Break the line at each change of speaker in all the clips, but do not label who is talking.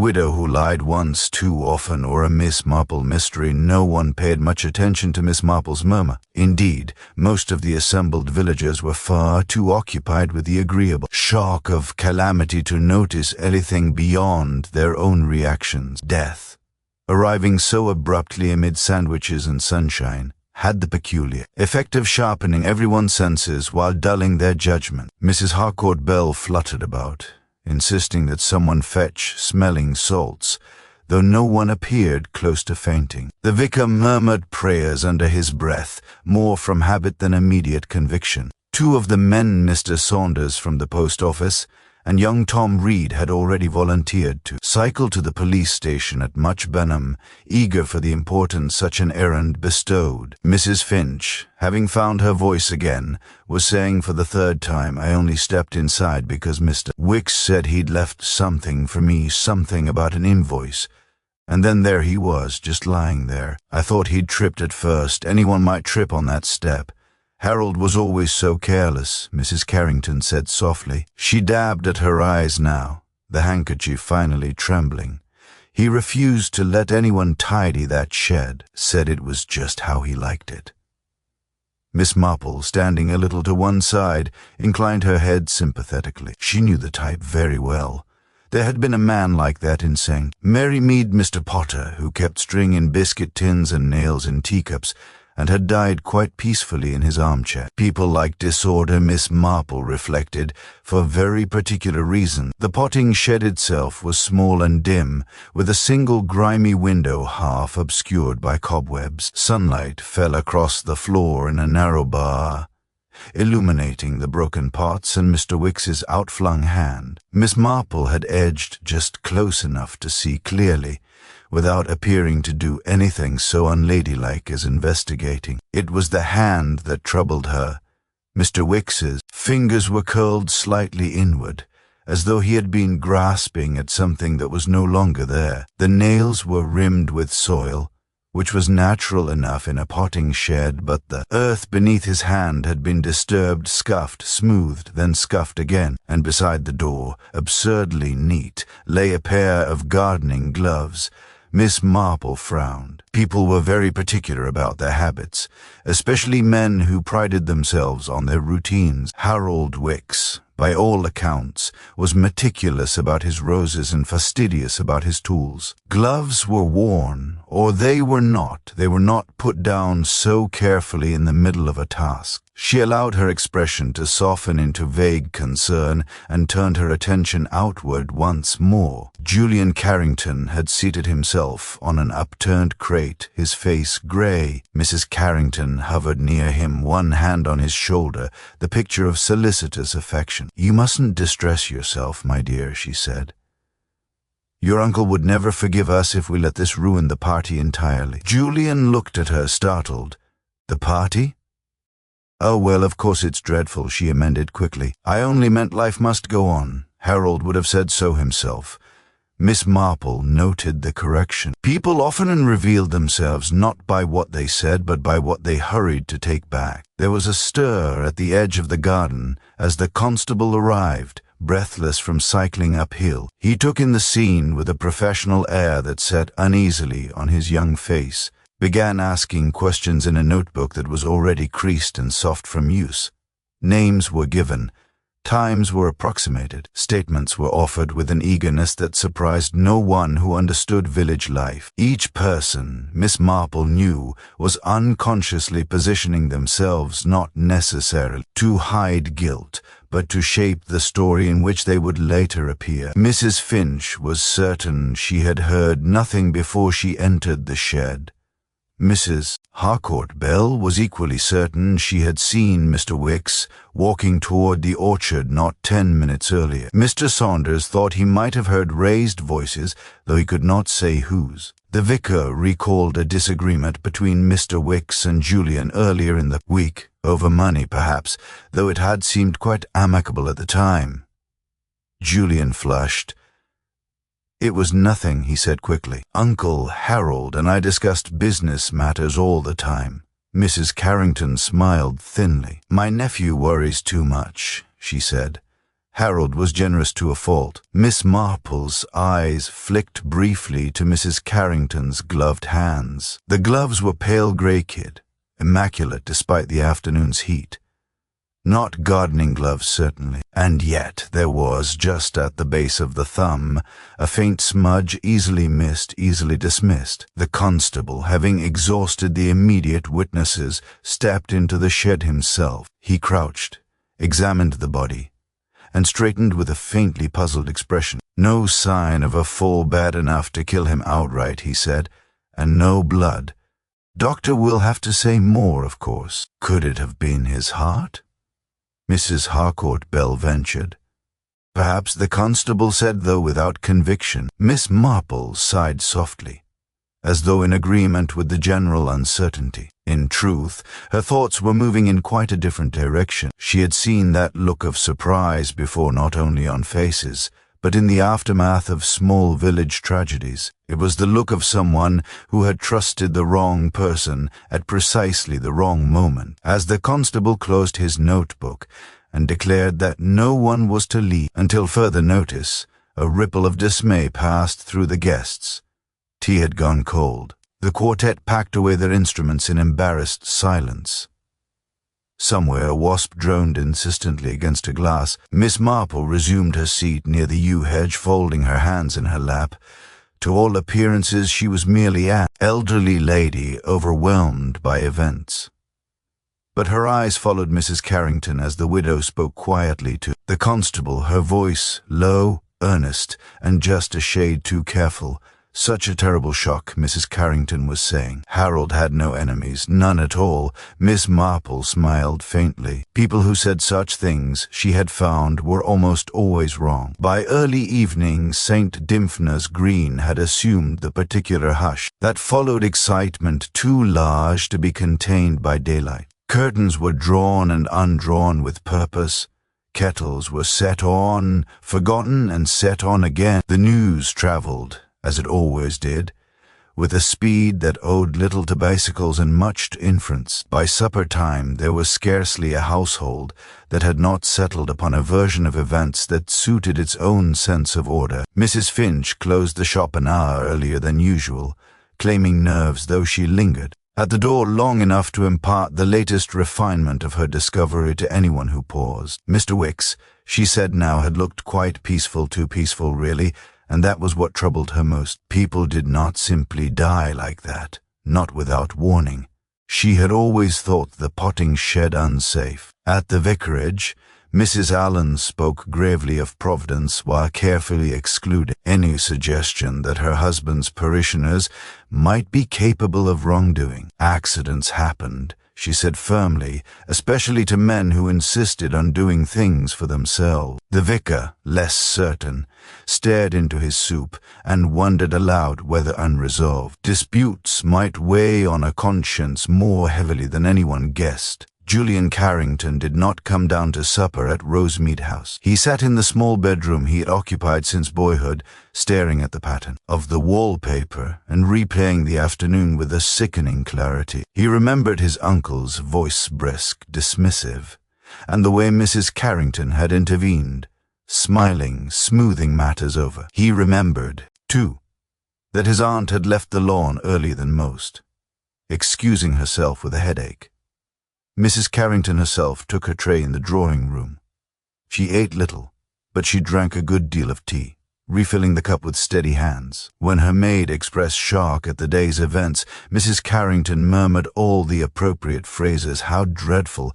widow who lied once too often or a Miss Marple mystery, no one paid much attention to Miss Marple's murmur. Indeed, most of the assembled villagers were far too occupied with the agreeable shock of calamity to notice anything beyond their own reactions. Death, arriving so abruptly amid sandwiches and sunshine, had the peculiar effect of sharpening everyone's senses while dulling their judgment. Mrs. Harcourt Bell fluttered about, insisting that someone fetch smelling salts, though no one appeared close to fainting. The vicar murmured prayers under his breath, more from habit than immediate conviction. Two of the men, Mr. Saunders from the post office and young Tom Reed, had already volunteered to cycle to the police station at Much Benham, eager for the importance such an errand bestowed. Mrs. Finch, having found her voice again, was saying for the third time, "I only stepped inside because Mr. Wicks said he'd left something for me, something about an invoice. And then there he was, just lying there. I thought he'd tripped at first. Anyone might trip on that step. Harold was always so careless," Mrs. Carrington said softly. She dabbed at her eyes now, the handkerchief finally trembling. "He refused to let anyone tidy that shed, said it was just how he liked it." Miss Marple, standing a little to one side, inclined her head sympathetically. She knew the type very well. There had been a man like that in St. Mary Mead, Mr. Potter, who kept string in biscuit tins and nails in teacups, and had died quite peacefully in his armchair. People like disorder, Miss Marple reflected, for very particular reasons. The potting shed itself was small and dim, with a single grimy window half obscured by cobwebs. Sunlight fell across the floor in a narrow bar, illuminating the broken pots and Mr. Wicks's outflung hand. Miss Marple had edged just close enough to see clearly, without appearing to do anything so unladylike as investigating. It was the hand that troubled her. Mr. Wicks's fingers were curled slightly inward, as though he had been grasping at something that was no longer there. The nails were rimmed with soil, which was natural enough in a potting shed, but the earth beneath his hand had been disturbed, scuffed, smoothed, then scuffed again, and beside the door, absurdly neat, lay a pair of gardening gloves. Miss Marple frowned. People were very particular about their habits, especially men who prided themselves on their routines. Harold Wicks, by all accounts, was meticulous about his roses and fastidious about his tools. Gloves were worn, or they were not put down so carefully in the middle of a task. She allowed her expression to soften into vague concern and turned her attention outward once more. Julian Carrington had seated himself on an upturned crate, his face grey. Mrs. Carrington hovered near him, one hand on his shoulder, the picture of solicitous affection. "You mustn't distress yourself, my dear," she said. "Your uncle would never forgive us if we let this ruin the party entirely." Julian looked at her, startled. "The party?" "Oh, well, of course it's dreadful," she amended quickly. "I only meant life must go on. Harold would have said so himself." Miss Marple noted the correction. People often revealed themselves not by what they said, but by what they hurried to take back. There was a stir at the edge of the garden as the constable arrived, breathless from cycling uphill. He took in the scene with a professional air that sat uneasily on his young face, began asking questions in a notebook that was already creased and soft from use. Names were given, times were approximated, statements were offered with an eagerness that surprised no one who understood village life. Each person, Miss Marple knew, was unconsciously positioning themselves not necessarily to hide guilt, but to shape the story in which they would later appear. Mrs. Finch was certain she had heard nothing before she entered the shed. Mrs. Harcourt Bell was equally certain she had seen Mr. Wicks walking toward the orchard not 10 minutes earlier. Mr. Saunders thought he might have heard raised voices, though he could not say whose. The vicar recalled a disagreement between Mr. Wicks and Julian earlier in the week, over money perhaps, though it had seemed quite amicable at the time. Julian flushed. "It was nothing," he said quickly. "Uncle Harold and I discussed business matters all the time." Mrs. Carrington smiled thinly. "My nephew worries too much," she said. Harold was generous to a fault. Miss Marple's eyes flicked briefly to Mrs. Carrington's gloved hands. The gloves were pale grey kid, immaculate despite the afternoon's heat. Not gardening gloves, certainly. And yet there was, just at the base of the thumb, a faint smudge, easily missed, easily dismissed. The constable, having exhausted the immediate witnesses, stepped into the shed himself. He crouched, examined the body, and straightened with a faintly puzzled expression. "No sign of a fall bad enough to kill him outright," he said, "and no blood. Doctor will have to say more, of course. Could it have been his heart?" Mrs. Harcourt Bell ventured. "Perhaps," the constable said, though without conviction. Miss Marple sighed softly, as though in agreement with the general uncertainty. In truth, her thoughts were moving in quite a different direction. She had seen that look of surprise before, not only on faces, but in the aftermath of small village tragedies. It was the look of someone who had trusted the wrong person at precisely the wrong moment. As the constable closed his notebook and declared that no one was to leave until further notice, a ripple of dismay passed through the guests. Tea had gone cold. The quartet packed away their instruments in embarrassed silence. Somewhere a wasp droned insistently against a glass. Miss Marple resumed her seat near the yew hedge, folding her hands in her lap. To all appearances she was merely an elderly lady overwhelmed by events. But her eyes followed Mrs. Carrington as the widow spoke quietly to the constable, her voice low, earnest, and just a shade too careful. "Such a terrible shock," Mrs. Carrington was saying. "Harold had no enemies, none at all." Miss Marple smiled faintly. People who said such things, she had found, were almost always wrong. By early evening, St. Dymphna's Green had assumed the particular hush that followed excitement too large to be contained by daylight. Curtains were drawn and undrawn with purpose. Kettles were set on, forgotten, and set on again. The news travelled, as it always did, with a speed that owed little to bicycles and much to inference. By supper time there was scarcely a household that had not settled upon a version of events that suited its own sense of order. Mrs. Finch closed the shop an hour earlier than usual, claiming nerves, though she lingered at the door long enough to impart the latest refinement of her discovery to anyone who paused. Mr. Wicks, she said now, had looked quite peaceful, too peaceful really, and that was what troubled her most. People did not simply die like that, not without warning. She had always thought the potting shed unsafe. At the vicarage, Mrs. Allen spoke gravely of Providence while carefully excluding any suggestion that her husband's parishioners might be capable of wrongdoing. Accidents happened, she said firmly, especially to men who insisted on doing things for themselves. The vicar, less certain, stared into his soup and wondered aloud whether unresolved disputes might weigh on a conscience more heavily than anyone guessed. Julian Carrington did not come down to supper at Rosemead House. He sat in the small bedroom he had occupied since boyhood, staring at the pattern of the wallpaper and replaying the afternoon with a sickening clarity. He remembered his uncle's voice, brisk, dismissive, and the way Mrs. Carrington had intervened, smiling, smoothing matters over. He remembered, too, that his aunt had left the lawn earlier than most, excusing herself with a headache. Mrs. Carrington herself took her tray in the drawing-room. She ate little, but she drank a good deal of tea, refilling the cup with steady hands. When her maid expressed shock at the day's events, Mrs. Carrington murmured all the appropriate phrases. How dreadful,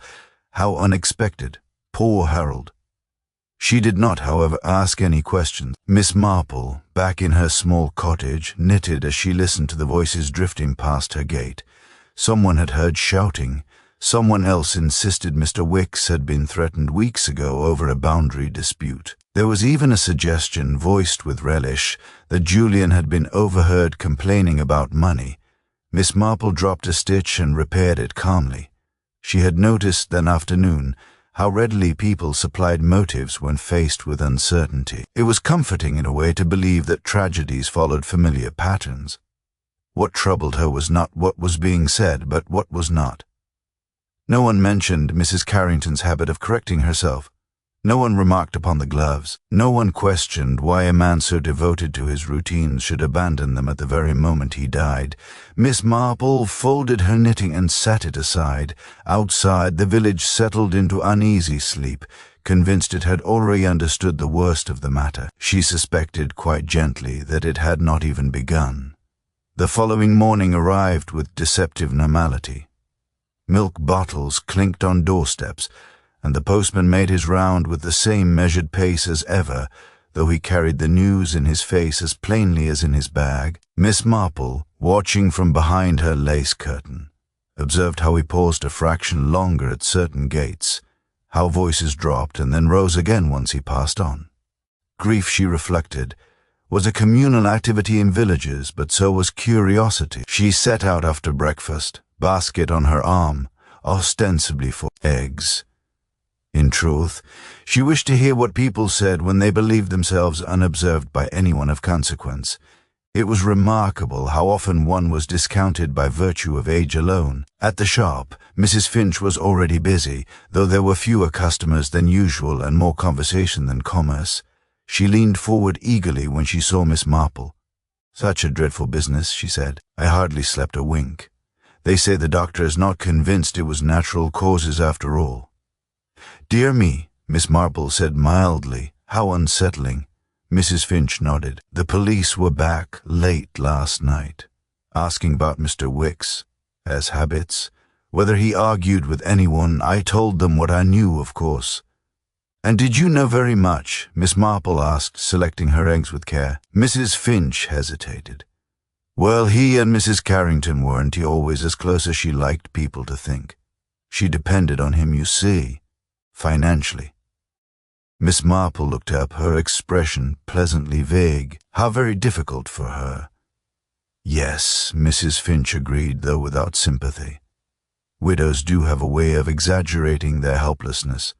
how unexpected, poor Harold. She did not, however, ask any questions. Miss Marple, back in her small cottage, knitted as she listened to the voices drifting past her gate. Someone had heard shouting. Someone else insisted Mr. Wicks had been threatened weeks ago over a boundary dispute. There was even a suggestion, voiced with relish, that Julian had been overheard complaining about money. Miss Marple dropped a stitch and repaired it calmly. She had noticed that afternoon how readily people supplied motives when faced with uncertainty. It was comforting in a way to believe that tragedies followed familiar patterns. What troubled her was not what was being said, but what was not. No one mentioned Mrs. Carrington's habit of correcting herself. No one remarked upon the gloves. No one questioned why a man so devoted to his routines should abandon them at the very moment he died. Miss Marple folded her knitting and set it aside. Outside, the village settled into uneasy sleep, convinced it had already understood the worst of the matter. She suspected quite gently that it had not even begun. The following morning arrived with deceptive normality. Milk bottles clinked on doorsteps, and the postman made his round with the same measured pace as ever, though he carried the news in his face as plainly as in his bag. Miss Marple, watching from behind her lace curtain, observed how he paused a fraction longer at certain gates, how voices dropped and then rose again once he passed on. Grief, she reflected, was a communal activity in villages, but so was curiosity. She set out after breakfast, basket on her arm, ostensibly for eggs. In truth, she wished to hear what people said when they believed themselves unobserved by anyone of consequence. It was remarkable how often one was discounted by virtue of age alone. At the shop, Mrs. Finch was already busy, though there were fewer customers than usual and more conversation than commerce. She leaned forward eagerly when she saw Miss Marple. "Such a dreadful business," she said. "I hardly slept a wink. They say the doctor is not convinced it was natural causes after all." "Dear me," Miss Marple said mildly. "How unsettling." Mrs. Finch nodded. "The police were back late last night, asking about Mr. Wicks, as habits, whether he argued with anyone. I told them what I knew, of course." "And did you know very much?" Miss Marple asked, selecting her eggs with care. Mrs. Finch hesitated. "Well, he and Mrs. Carrington weren't always as close as she liked people to think. She depended on him, you see, financially." Miss Marple looked up, her expression pleasantly vague. How very difficult for her. "Yes," Mrs. Finch agreed, though without sympathy. "Widows do have a way of exaggerating their helplessness."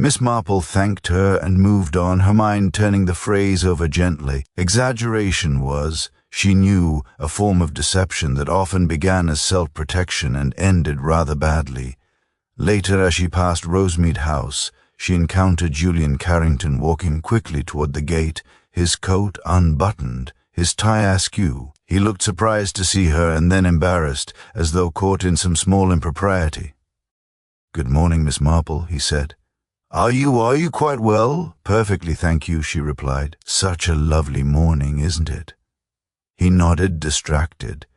Miss Marple thanked her and moved on, her mind turning the phrase over gently. Exaggeration was, she knew, a form of deception that often began as self-protection and ended rather badly. Later, as she passed Rosemead House, she encountered Julian Carrington walking quickly toward the gate, his coat unbuttoned, his tie askew. He looked surprised to see her and then embarrassed, as though caught in some small impropriety. "Good morning, Miss Marple," he said. Are you quite well?" "Perfectly, thank you," she replied. "Such a lovely morning, isn't it?" He nodded, distracted.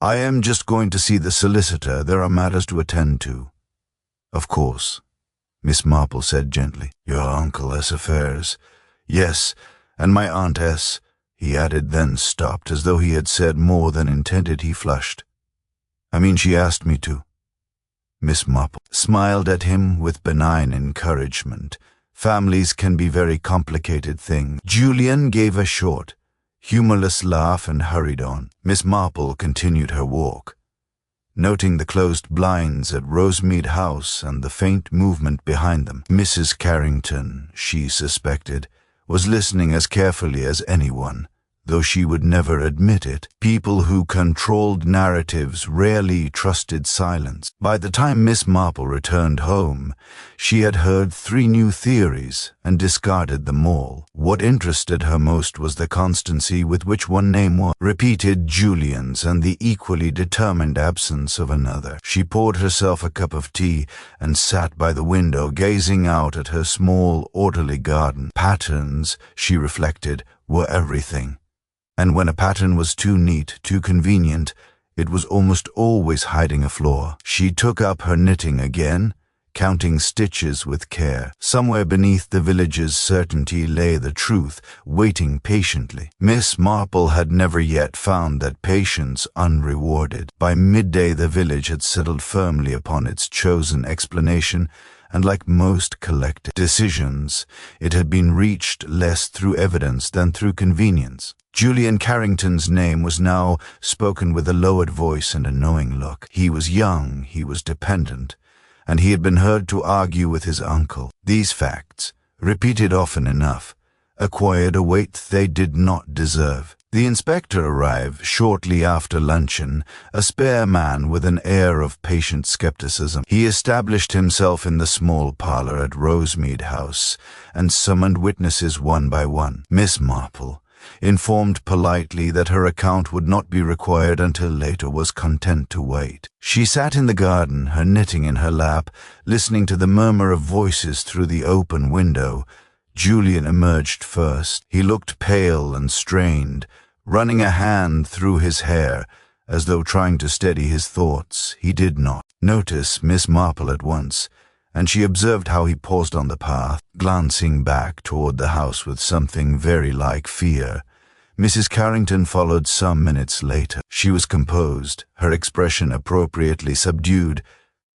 "I am just going to see the solicitor. There are matters to attend to." "Of course," Miss Marple said gently. "Your Uncle S. affairs." "Yes, and my Aunt S." he added, then stopped, as though he had said more than intended. He flushed. "I mean, she asked me to." Miss Marple smiled at him with benign encouragement. Families can be very complicated things. Julian gave a short, humorless laugh and hurried on. Miss Marple continued her walk. Noting the closed blinds at Rosemead House and the faint movement behind them, Mrs. Carrington, she suspected, was listening as carefully as anyone, though she would never admit it. People who controlled narratives rarely trusted silence. By the time Miss Marple returned home, she had heard 3 new theories and discarded them all. What interested her most was the constancy with which one name was repeated, Julian's, and the equally determined absence of another. She poured herself a cup of tea and sat by the window, gazing out at her small, orderly garden. Patterns, she reflected, were everything. And when a pattern was too neat, too convenient, it was almost always hiding a flaw. She took up her knitting again, counting stitches with care. Somewhere beneath the village's certainty lay the truth, waiting patiently. Miss Marple had never yet found that patience unrewarded. By midday the village had settled firmly upon its chosen explanation, and like most collective decisions, it had been reached less through evidence than through convenience. Julian Carrington's name was now spoken with a lowered voice and a knowing look. He was young, he was dependent, and he had been heard to argue with his uncle. These facts, repeated often enough, acquired a weight they did not deserve. The inspector arrived shortly after luncheon, a spare man with an air of patient skepticism. He established himself in the small parlor at Rosemead House and summoned witnesses one by one. Miss Marple, informed politely that her account would not be required until later, was content to wait. She sat in the garden, her knitting in her lap, listening to the murmur of voices through the open window. Julian emerged first. He looked pale and strained, running a hand through his hair, as though trying to steady his thoughts. He did not notice Miss Marple at once, and she observed how he paused on the path, glancing back toward the house with something very like fear. Mrs. Carrington followed some minutes later. She was composed, her expression appropriately subdued,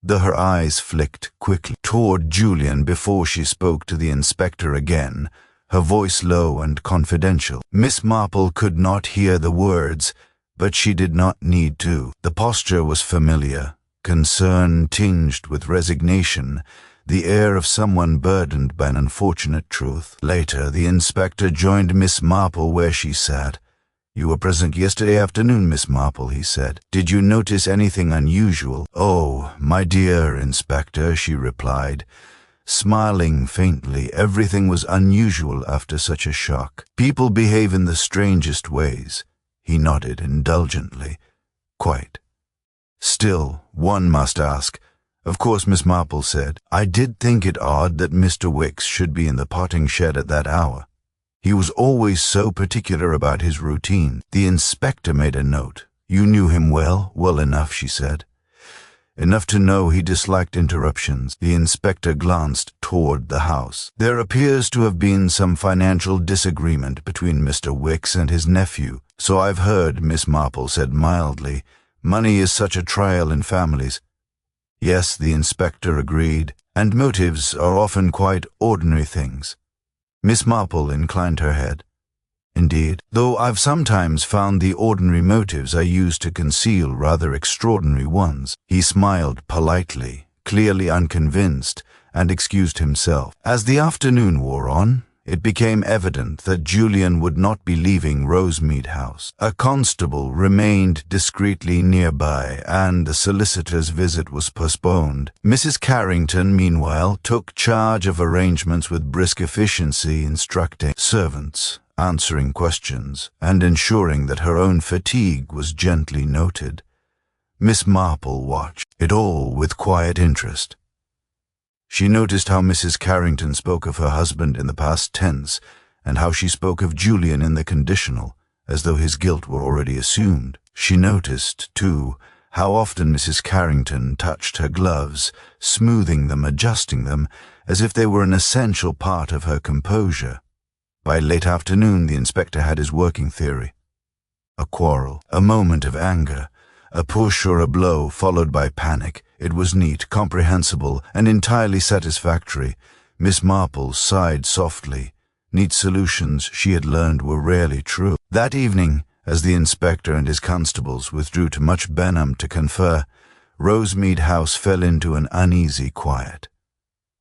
though her eyes flicked quickly toward Julian before she spoke to the inspector again, her voice low and confidential. Miss Marple could not hear the words, but she did not need to. The posture was familiar, concern tinged with resignation, the air of someone burdened by an unfortunate truth. Later, the inspector joined Miss Marple where she sat. "You were present yesterday afternoon, Miss Marple," he said. "Did you notice anything unusual?" "Oh, my dear Inspector," she replied, smiling faintly. "Everything was unusual after such a shock. People behave in the strangest ways." He nodded indulgently. "Quite. Still, one must ask." "Of course," Miss Marple said. "I did think it odd that Mr. Wicks should be in the potting shed at that hour. He was always so particular about his routine." The inspector made a note. "You knew him well?" "Well enough," she said. "Enough to know he disliked interruptions." The inspector glanced toward the house. "There appears to have been some financial disagreement between Mr. Wicks and his nephew." "So I've heard," Miss Marple said mildly. "Money is such a trial in families." "Yes," the inspector agreed, "and motives are often quite ordinary things." Miss Marple inclined her head. "Indeed, though I've sometimes found the ordinary motives I use to conceal rather extraordinary ones." He smiled politely, clearly unconvinced, and excused himself. As the afternoon wore on, it became evident that Julian would not be leaving Rosemead House. A constable remained discreetly nearby, and the solicitor's visit was postponed. Mrs. Carrington, meanwhile, took charge of arrangements with brisk efficiency, instructing servants, answering questions, and ensuring that her own fatigue was gently noted. Miss Marple watched it all with quiet interest. She noticed how Mrs. Carrington spoke of her husband in the past tense, and how she spoke of Julian in the conditional, as though his guilt were already assumed. She noticed, too, how often Mrs. Carrington touched her gloves, smoothing them, adjusting them, as if they were an essential part of her composure. By late afternoon, the inspector had his working theory. A quarrel, a moment of anger, a push or a blow followed by panic. It was neat, comprehensible, and entirely satisfactory. Miss Marple sighed softly. Neat solutions, she had learned, were rarely true. That evening, as the inspector and his constables withdrew to Much Benham to confer, Rosemead House fell into an uneasy quiet.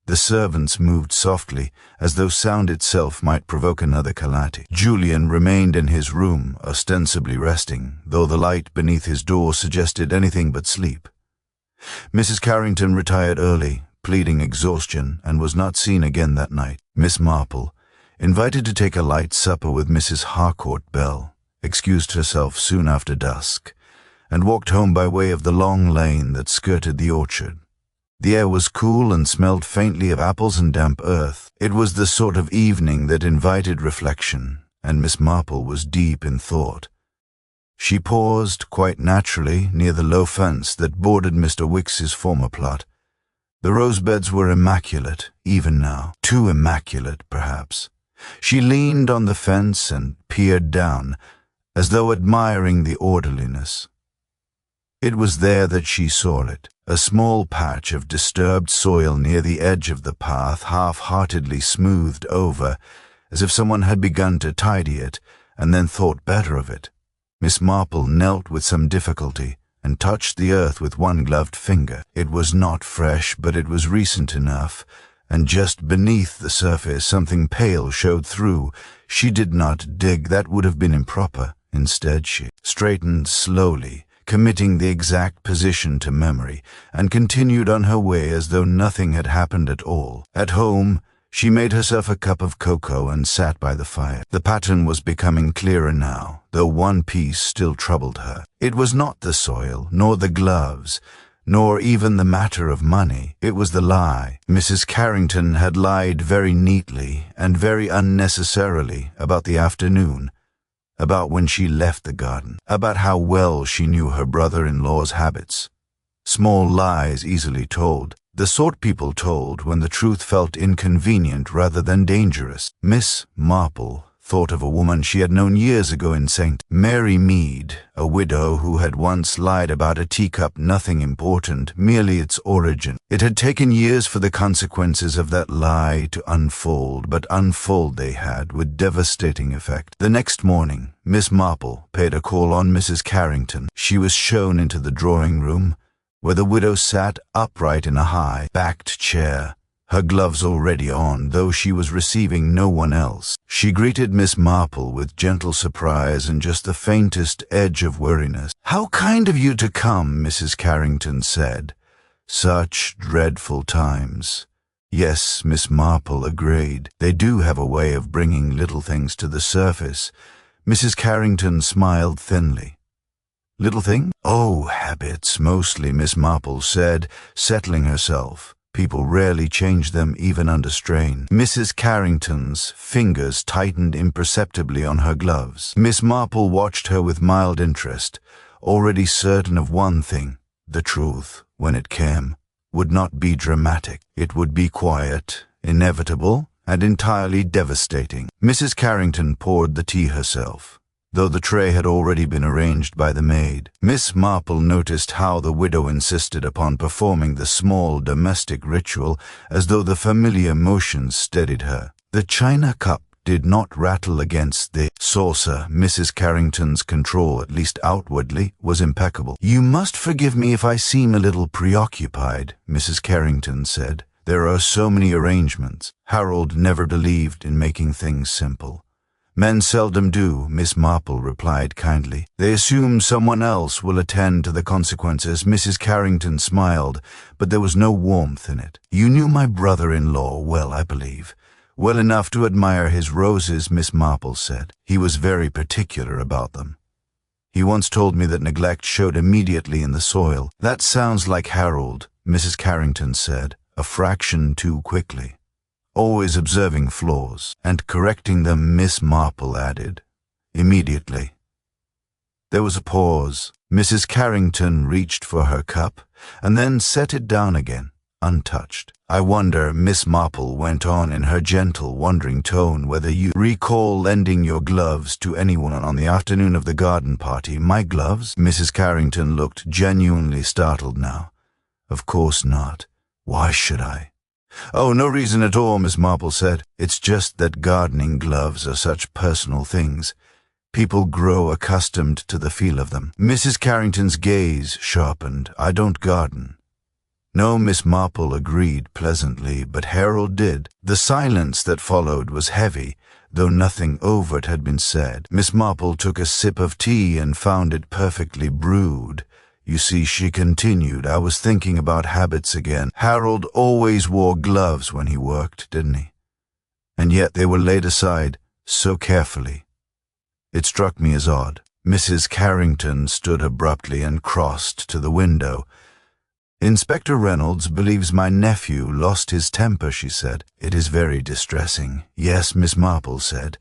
The servants moved softly, as though sound itself might provoke another calamity. Julian remained in his room, ostensibly resting, though the light beneath his door suggested anything but sleep. Mrs. Carrington retired early, pleading exhaustion, and was not seen again that night. Miss Marple, invited to take a light supper with Mrs. Harcourt Bell, excused herself soon after dusk, and walked home by way of the long lane that skirted the orchard. The air was cool and smelled faintly of apples and damp earth. It was the sort of evening that invited reflection, and Miss Marple was deep in thought. She paused, quite naturally, near the low fence that bordered Mr. Wicks's former plot. The rosebeds were immaculate, even now. Too immaculate, perhaps. She leaned on the fence and peered down, as though admiring the orderliness. It was there that she saw it, a small patch of disturbed soil near the edge of the path, half-heartedly smoothed over, as if someone had begun to tidy it, and then thought better of it. Miss Marple knelt with some difficulty, and touched the earth with one gloved finger. It was not fresh, but it was recent enough, and just beneath the surface something pale showed through. She did not dig, that would have been improper. Instead, she straightened slowly, committing the exact position to memory, and continued on her way as though nothing had happened at all. At home, she made herself a cup of cocoa and sat by the fire. The pattern was becoming clearer now, though one piece still troubled her. It was not the soil, nor the gloves, nor even the matter of money. It was the lie. Mrs. Carrington had lied very neatly and very unnecessarily about the afternoon, about when she left the garden, about how well she knew her brother-in-law's habits. Small lies easily told, the sort people told when the truth felt inconvenient rather than dangerous. Miss Marple thought of a woman she had known years ago in St. Mary Mead, a widow who had once lied about a teacup, nothing important, merely its origin. It had taken years for the consequences of that lie to unfold, but unfold they had with devastating effect. The next morning, Miss Marple paid a call on Mrs. Carrington. She was shown into the drawing-room, where the widow sat upright in a high-backed chair, her gloves already on, though she was receiving no one else. She greeted Miss Marple with gentle surprise and just the faintest edge of weariness. "How kind of you to come," Mrs. Carrington said. "Such dreadful times." Yes, Miss Marple agreed. They do have a way of bringing little things to the surface. Mrs. Carrington smiled thinly. "Little thing?" "Oh, habits, mostly," Miss Marple said, settling herself. "People rarely change them even under strain." Mrs. Carrington's fingers tightened imperceptibly on her gloves. Miss Marple watched her with mild interest, already certain of one thing: the truth, when it came, would not be dramatic. It would be quiet, inevitable, and entirely devastating. Mrs. Carrington poured the tea herself, though the tray had already been arranged by the maid. Miss Marple noticed how the widow insisted upon performing the small domestic ritual as though the familiar motions steadied her. The china cup did not rattle against the saucer. Mrs. Carrington's control, at least outwardly, was impeccable. "You must forgive me if I seem a little preoccupied," Mrs. Carrington said. "There are so many arrangements." Harold never believed in making things simple. "Men seldom do," Miss Marple replied kindly. "They assume someone else will attend to the consequences." Mrs. Carrington smiled, but there was no warmth in it. "You knew my brother-in-law well, I believe." "Well enough to admire his roses," Miss Marple said. "He was very particular about them. He once told me that neglect showed immediately in the soil." "That sounds like Harold," Mrs. Carrington said, "a fraction too quickly. Always observing flaws, and correcting them," Miss Marple added. "Immediately." There was a pause. Mrs. Carrington reached for her cup, and then set it down again, untouched. "I wonder," Miss Marple went on in her gentle, wondering tone, "whether you recall lending your gloves to anyone on the afternoon of the garden party." "My gloves?" Mrs. Carrington looked genuinely startled now. "Of course not. Why should I?" "Oh, no reason at all," Miss Marple said. "It's just that gardening gloves are such personal things. People grow accustomed to the feel of them." Mrs. Carrington's gaze sharpened. "I don't garden." "No," Miss Marple agreed pleasantly, "but Harold did." The silence that followed was heavy, though nothing overt had been said. Miss Marple took a sip of tea and found it perfectly brewed. "You see," she continued, "I was thinking about habits again. Harold always wore gloves when he worked, didn't he? And yet they were laid aside so carefully. It struck me as odd." Mrs. Carrington stood abruptly and crossed to the window. "Inspector Reynolds believes my nephew lost his temper," she said. "It is very distressing." "Yes," Miss Marple said,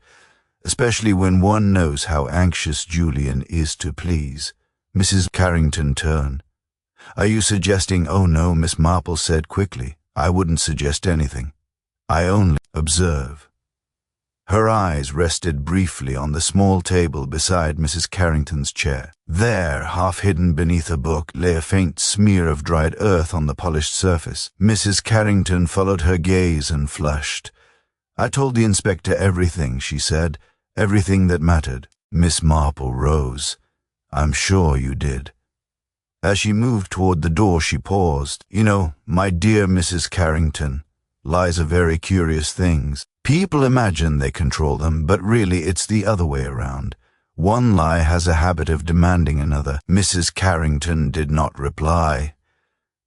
"especially when one knows how anxious Julian is to please." Mrs. Carrington turned. "Are you suggesting—" "Oh, no," Miss Marple said quickly. "I wouldn't suggest anything. I only observe." Her eyes rested briefly on the small table beside Mrs. Carrington's chair. There, half hidden beneath a book, lay a faint smear of dried earth on the polished surface. Mrs. Carrington followed her gaze and flushed. "I told the inspector everything," she said, "everything that mattered." Miss Marple rose. "I'm sure you did." As she moved toward the door, she paused. "You know, my dear Mrs. Carrington, lies are very curious things. People imagine they control them, but really it's the other way around. One lie has a habit of demanding another. Mrs. Carrington did not reply.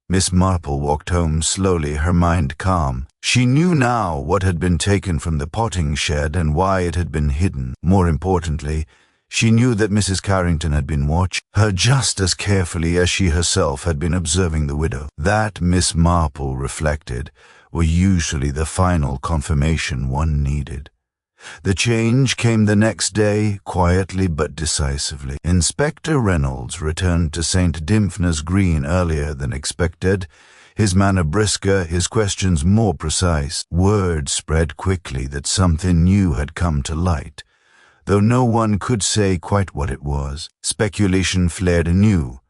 Miss Marple walked home slowly, her mind calm. She knew now what had been taken from the potting shed and why it had been hidden. More importantly, she knew that Mrs. Carrington had been watching her just as carefully as she herself had been observing the widow. That, Miss Marple reflected, were usually the final confirmation one needed. The change came the next day, quietly but decisively. Inspector Reynolds returned to St. Dymphna's Green earlier than expected, his manner brisker, his questions more precise. Word spread quickly that something new had come to light, though no one could say quite what it was. Speculation flared anew,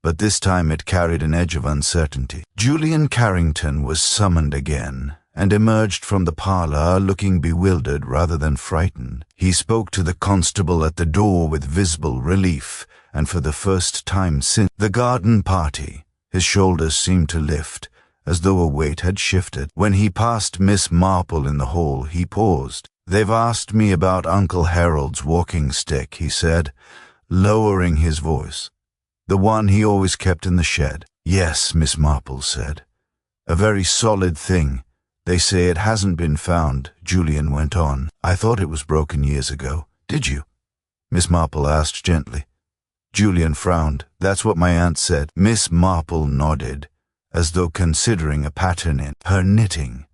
but this time it carried an edge of uncertainty. Julian Carrington was summoned again, and emerged from the parlor looking bewildered rather than frightened. He spoke to the constable at the door with visible relief, and for the first time since the garden party, his shoulders seemed to lift, as though a weight had shifted. When he passed Miss Marple in the hall, he paused. "They've asked me about Uncle Harold's walking stick," he said, lowering his voice. "The one he always kept in the shed." "Yes," Miss Marple said. "A very solid thing. They say it hasn't been found," Julian went on. "I thought it was broken years ago." "Did you?" Miss Marple asked gently. Julian frowned. "That's what my aunt said." Miss Marple nodded, as though considering a pattern in her knitting.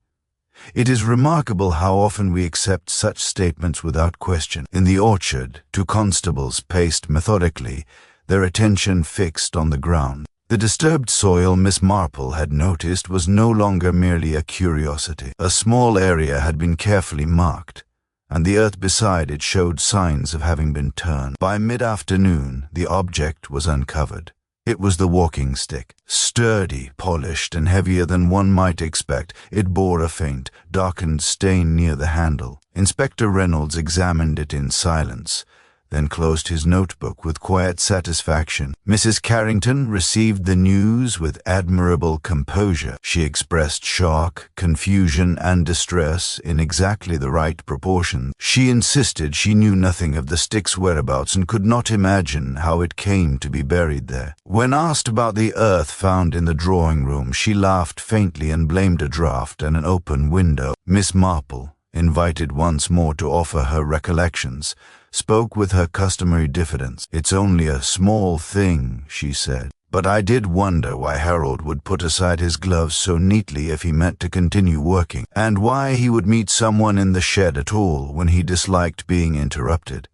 It is remarkable how often we accept such statements without question. In the orchard, two constables paced methodically, their attention fixed on the ground. The disturbed soil Miss Marple had noticed was no longer merely a curiosity. A small area had been carefully marked, and the earth beside it showed signs of having been turned. By mid-afternoon, the object was uncovered. It was the walking stick. Sturdy, polished, and heavier than one might expect, it bore a faint, darkened stain near the handle. Inspector Reynolds examined it in silence, then closed his notebook with quiet satisfaction. Mrs. Carrington received the news with admirable composure. She expressed shock, confusion, and distress in exactly the right proportion. She insisted she knew nothing of the stick's whereabouts and could not imagine how it came to be buried there. When asked about the earth found in the drawing room, she laughed faintly and blamed a draught and an open window. Miss Marple, invited once more to offer her recollections, spoke with her customary diffidence. "It's only a small thing," she said, "but I did wonder why Harold would put aside his gloves so neatly if he meant to continue working, and why he would meet someone in the shed at all when he disliked being interrupted."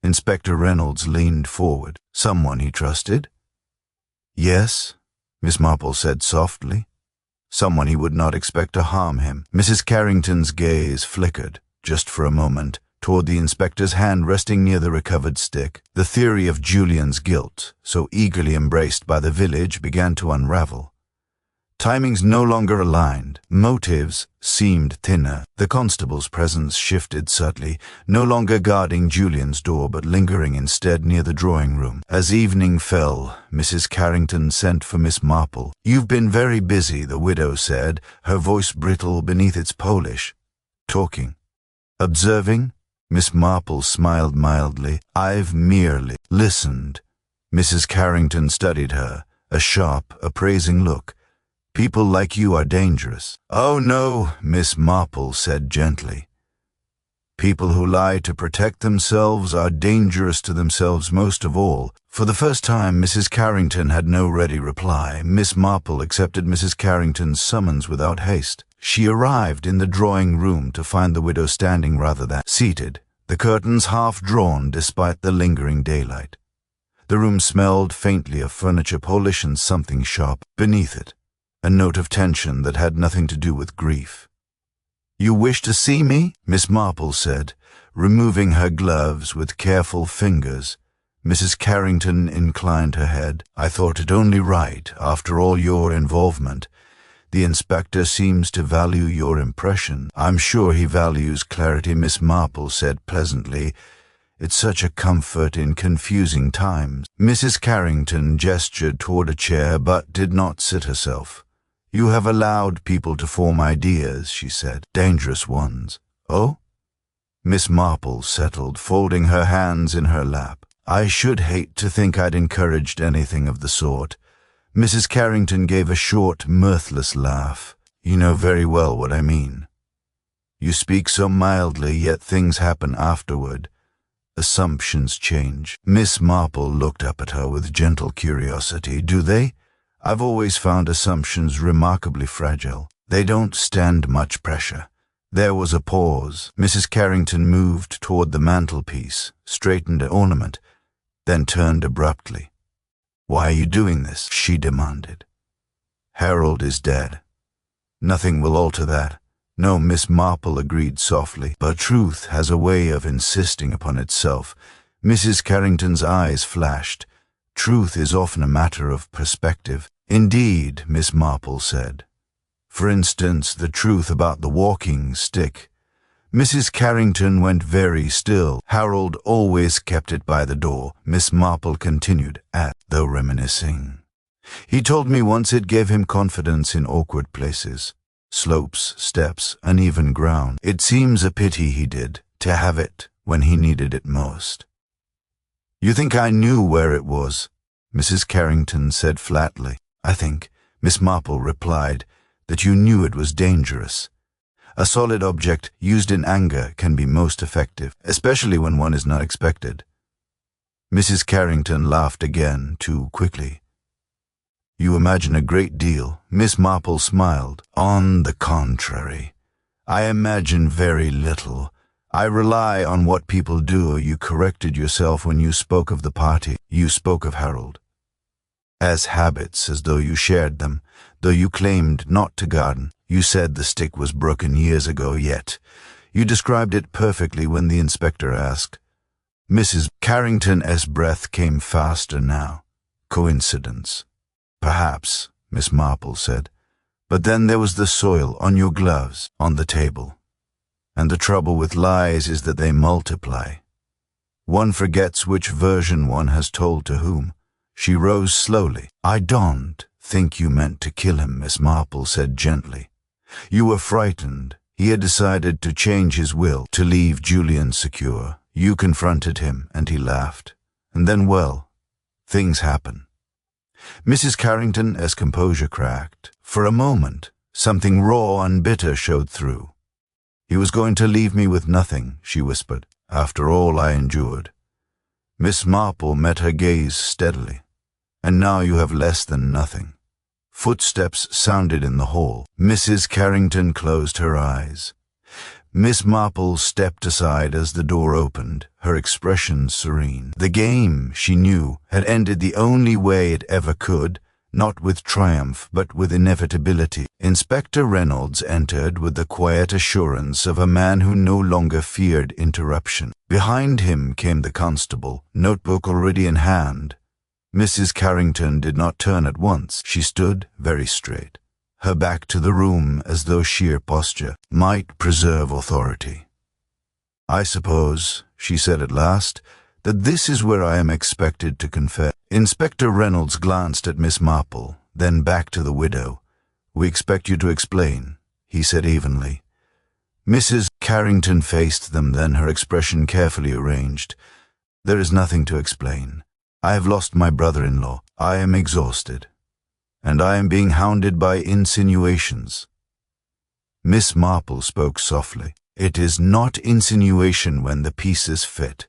Inspector Reynolds leaned forward. "Someone he trusted?" "Yes," Miss Marple said softly. "Someone he would not expect to harm him." Mrs. Carrington's gaze flickered, just for a moment, toward the inspector's hand resting near the recovered stick. The theory of Julian's guilt, so eagerly embraced by the village, began to unravel. Timings no longer aligned. Motives seemed thinner. The constable's presence shifted subtly, no longer guarding Julian's door but lingering instead near the drawing room. As evening fell, Mrs. Carrington sent for Miss Marple. "You've been very busy," the widow said, her voice brittle beneath its polish. "Talking." "Observing?" Miss Marple smiled mildly. "I've merely listened." Mrs. Carrington studied her, a sharp, appraising look. "People like you are dangerous." "Oh, no," Miss Marple said gently. "People who lie to protect themselves are dangerous to themselves most of all." For the first time, Mrs. Carrington had no ready reply. Miss Marple accepted Mrs. Carrington's summons without haste. She arrived in the drawing room to find the widow standing rather than seated, the curtains half drawn despite the lingering daylight. The room smelled faintly of furniture polish and something sharp beneath it, a note of tension that had nothing to do with grief. "You wish to see me?" Miss Marple said, removing her gloves with careful fingers. Mrs. Carrington inclined her head. "I thought it only right, after all your involvement. The inspector seems to value your impression." "I'm sure he values clarity," Miss Marple said pleasantly. "It's such a comfort in confusing times." Mrs. Carrington gestured toward a chair but did not sit herself. "You have allowed people to form ideas," she said. "Dangerous ones." "Oh?" Miss Marple settled, folding her hands in her lap. "I should hate to think I'd encouraged anything of the sort." Mrs. Carrington gave a short, mirthless laugh. "You know very well what I mean. You speak so mildly, yet things happen afterward. Assumptions change." Miss Marple looked up at her with gentle curiosity. "Do they? I've always found assumptions remarkably fragile. They don't stand much pressure." There was a pause. Mrs. Carrington moved toward the mantelpiece, straightened an ornament, then turned abruptly. "Why are you doing this?" she demanded. "Harold is dead. Nothing will alter that." "No," Miss Marple agreed softly, "but truth has a way of insisting upon itself." Mrs. Carrington's eyes flashed. "Truth is often a matter of perspective." "Indeed," Miss Marple said. "For instance, the truth about the walking stick." Mrs. Carrington went very still. "Harold always kept it by the door," Miss Marple continued, though reminiscing. "He told me once it gave him confidence in awkward places. Slopes, steps, uneven ground. It seems a pity he did, to have it when he needed it most." "You think I knew where it was?" Mrs. Carrington said flatly. "I think," Miss Marple replied, "that you knew it was dangerous. A solid object used in anger can be most effective, especially when one is not expected." Mrs. Carrington laughed again, too quickly. "You imagine a great deal." Miss Marple smiled. "On the contrary, I imagine very little. I rely on what people do. You corrected yourself when you spoke of the party. You spoke of Harold as habits, as though you shared them, though you claimed not to garden. You said the stick was broken years ago, yet you described it perfectly when the inspector asked." Mrs. Carrington's breath came faster now. "Coincidence? Perhaps," Miss Marple said. "But then there was the soil on your gloves, on the table. And the trouble with lies is that they multiply. One forgets which version one has told to whom." She rose slowly. "I don't think you meant to kill him," Miss Marple said gently. "You were frightened. He had decided to change his will, to leave Julian secure. You confronted him, and he laughed. And then, well, things happen." Mrs. Carrington's composure cracked. For a moment, something raw and bitter showed through. "He was going to leave me with nothing," she whispered, "after all I endured." Miss Marple met her gaze steadily. "And now you have less than nothing." Footsteps sounded in the hall. Mrs. Carrington closed her eyes. Miss Marple stepped aside as the door opened, her expression serene. The game, she knew, had ended the only way it ever could, not with triumph, but with inevitability. Inspector Reynolds entered with the quiet assurance of a man who no longer feared interruption. Behind him came the constable, notebook already in hand. Mrs. Carrington did not turn at once. She stood very straight, her back to the room as though sheer posture might preserve authority. "I suppose," she said at last, "that this is where I am expected to confess." Inspector Reynolds glanced at Miss Marple, then back to the widow. "We expect you to explain," he said evenly. Mrs. Carrington faced them then, her expression carefully arranged. "There is nothing to explain. I have lost my brother-in-law. I am exhausted. And I am being hounded by insinuations." Miss Marple spoke softly. "It is not insinuation when the pieces fit."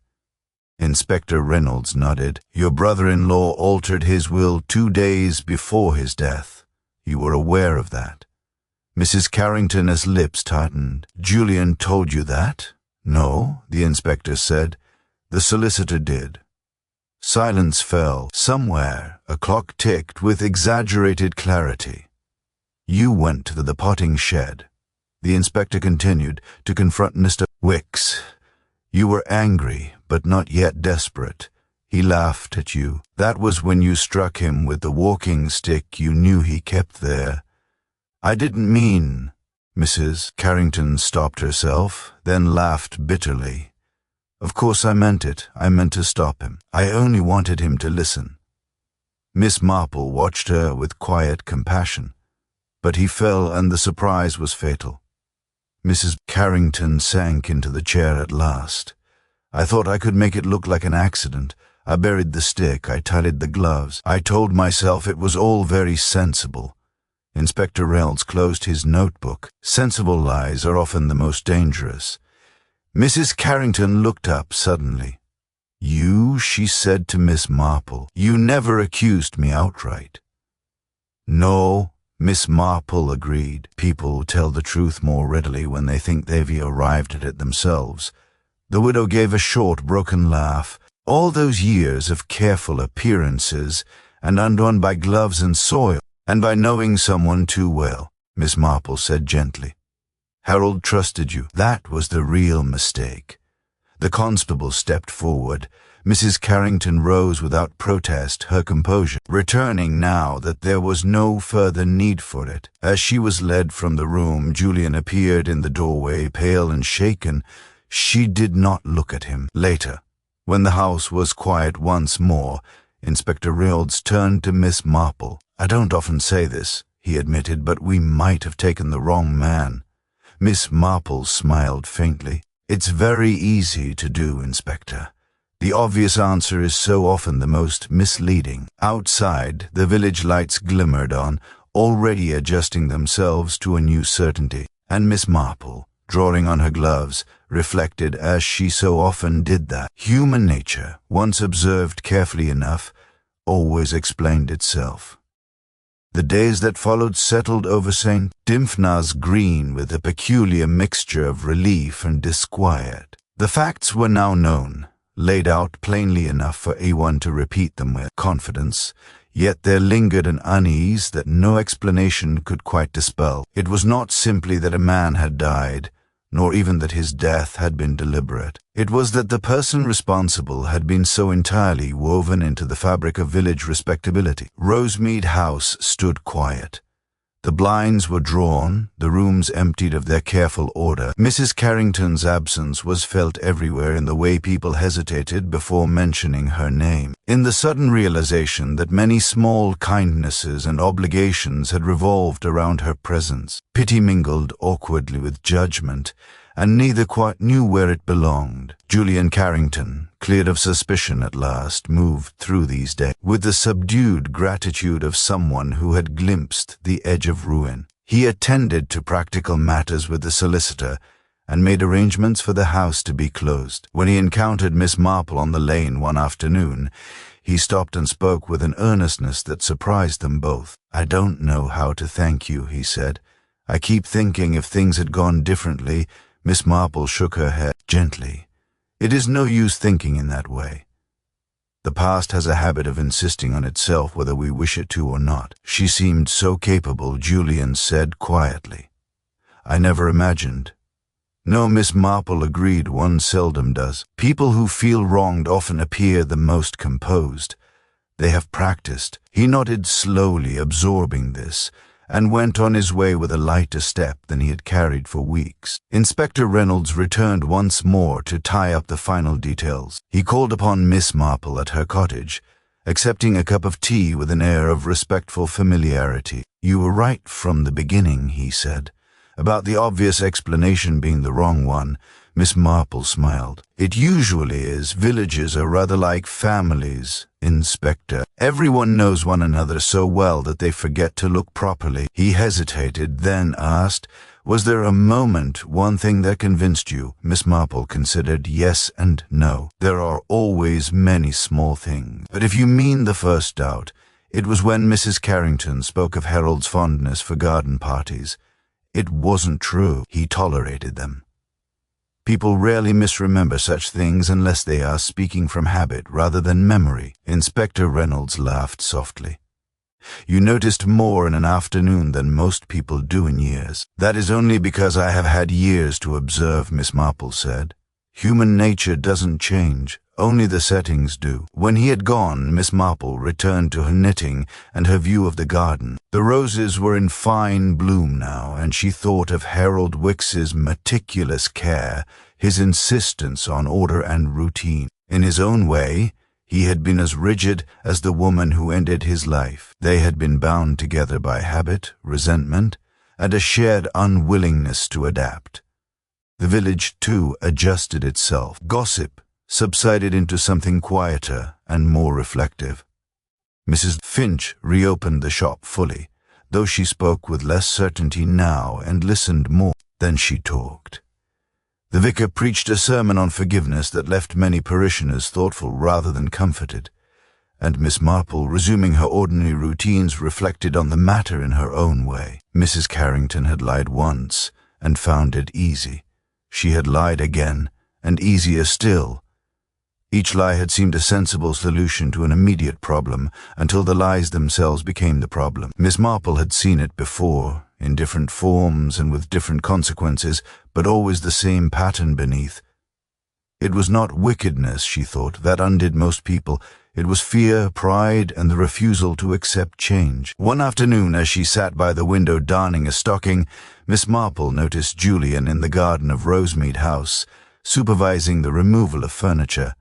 Inspector Reynolds nodded. "Your brother-in-law altered his will 2 days before his death. You were aware of that." Mrs. Carrington's lips tightened. "Julian told you that?" "No," the inspector said. "The solicitor did." Silence fell. Somewhere a clock ticked with exaggerated clarity. "You went to the potting shed," the inspector continued, to confront Mr. Wicks. "You were angry, but not yet desperate. He laughed at you. That was when you struck him with the walking stick you knew he kept there. I didn't mean—" Mrs. Carrington stopped herself, then laughed bitterly. "Of course I meant it. I meant to stop him. I only wanted him to listen." Miss Marple watched her with quiet compassion, but he fell and the surprise was fatal. Mrs. Carrington sank into the chair at last. I thought I could make it look like an accident. I buried the stick, I tidied the gloves. I told myself it was all very sensible. Inspector Reynolds closed his notebook. Sensible lies are often the most dangerous. Mrs. Carrington looked up suddenly. "You," she said to Miss Marple, "you never accused me outright." "No," Miss Marple agreed. People tell the truth more readily when they think they've arrived at it themselves. The widow gave a short, broken laugh. All those years of careful appearances, and undone by gloves and soil, and by knowing someone too well, Miss Marple said gently. Harold trusted you. That was the real mistake. The constable stepped forward. Mrs. Carrington rose without protest, her composure returning now that there was no further need for it. As she was led from the room, Julian appeared in the doorway, pale and shaken. She did not look at him. Later, when the house was quiet once more, Inspector Reynolds turned to Miss Marple. "I don't often say this," he admitted, "but we might have taken the wrong man." Miss Marple smiled faintly. "It's very easy to do, Inspector. The obvious answer is so often the most misleading." Outside, the village lights glimmered on, already adjusting themselves to a new certainty, and Miss Marple, drawing on her gloves, reflected, as she so often did, that human nature, once observed carefully enough, always explained itself. The days that followed settled over St. Dymphna's Green with a peculiar mixture of relief and disquiet. The facts were now known, laid out plainly enough for anyone to repeat them with confidence, yet there lingered an unease that no explanation could quite dispel. It was not simply that a man had died, nor even that his death had been deliberate. It was that the person responsible had been so entirely woven into the fabric of village respectability. Rosemead House stood quiet. The blinds were drawn, the rooms emptied of their careful order. Mrs. Carrington's absence was felt everywhere in the way people hesitated before mentioning her name, in the sudden realization that many small kindnesses and obligations had revolved around her presence. Pity mingled awkwardly with judgment, and neither quite knew where it belonged. Julian Carrington, cleared of suspicion at last, moved through these days with the subdued gratitude of someone who had glimpsed the edge of ruin. He attended to practical matters with the solicitor and made arrangements for the house to be closed. When he encountered Miss Marple on the lane one afternoon, he stopped and spoke with an earnestness that surprised them both. "I don't know how to thank you," he said. "I keep thinking if things had gone differently." Miss Marple shook her head gently. "It is no use thinking in that way. The past has a habit of insisting on itself whether we wish it to or not." She seemed so capable, Julian said quietly. "I never imagined." "No," Miss Marple agreed, "one seldom does. People who feel wronged often appear the most composed. They have practiced." He nodded slowly, absorbing this, and went on his way with a lighter step than he had carried for weeks. Inspector Reynolds returned once more to tie up the final details. He called upon Miss Marple at her cottage, accepting a cup of tea with an air of respectful familiarity. "You were right from the beginning," he said, "about the obvious explanation being the wrong one." Miss Marple smiled. "It usually is. Villages are rather like families, Inspector. Everyone knows one another so well that they forget to look properly." He hesitated, then asked, "Was there a moment, one thing that convinced you?" Miss Marple considered. "Yes and no. There are always many small things. But if you mean the first doubt, it was when Mrs. Carrington spoke of Harold's fondness for garden parties. It wasn't true. He tolerated them. People rarely misremember such things unless they are speaking from habit rather than memory." Inspector Reynolds laughed softly. "You noticed more in an afternoon than most people do in years." "That is only because I have had years to observe," Miss Marple said. "Human nature doesn't change. Only the settings do." When he had gone, Miss Marple returned to her knitting and her view of the garden. The roses were in fine bloom now, and she thought of Harold Wicks's meticulous care, his insistence on order and routine. In his own way, he had been as rigid as the woman who ended his life. They had been bound together by habit, resentment, and a shared unwillingness to adapt. The village, too, adjusted itself. Gossip subsided into something quieter and more reflective. Mrs. Finch reopened the shop fully, though she spoke with less certainty now and listened more than she talked. The vicar preached a sermon on forgiveness that left many parishioners thoughtful rather than comforted, and Miss Marple, resuming her ordinary routines, reflected on the matter in her own way. Mrs. Carrington had lied once and found it easy. She had lied again, and easier still. Each lie had seemed a sensible solution to an immediate problem until the lies themselves became the problem. Miss Marple had seen it before, in different forms and with different consequences, but always the same pattern beneath. It was not wickedness, she thought, that undid most people. It was fear, pride, and the refusal to accept change. One afternoon, as she sat by the window darning a stocking, Miss Marple noticed Julian in the garden of Rosemead House, supervising the removal of furniture.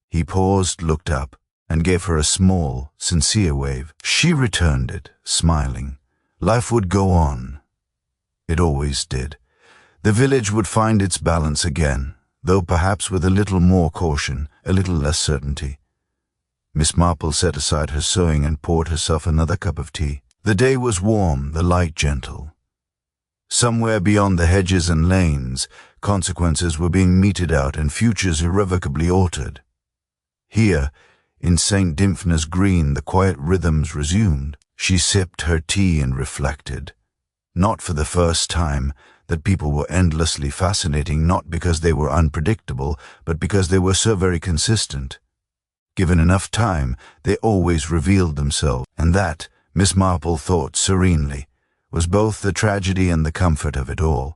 He paused, looked up, and gave her a small, sincere wave. She returned it, smiling. Life would go on. It always did. The village would find its balance again, though perhaps with a little more caution, a little less certainty. Miss Marple set aside her sewing and poured herself another cup of tea. The day was warm, the light gentle. Somewhere beyond the hedges and lanes, consequences were being meted out and futures irrevocably altered. Here, in St. Dymphna's Green, the quiet rhythms resumed. She sipped her tea and reflected, not for the first time, that people were endlessly fascinating, not because they were unpredictable, but because they were so very consistent. Given enough time, they always revealed themselves, and that, Miss Marple thought serenely, was both the tragedy and the comfort of it all.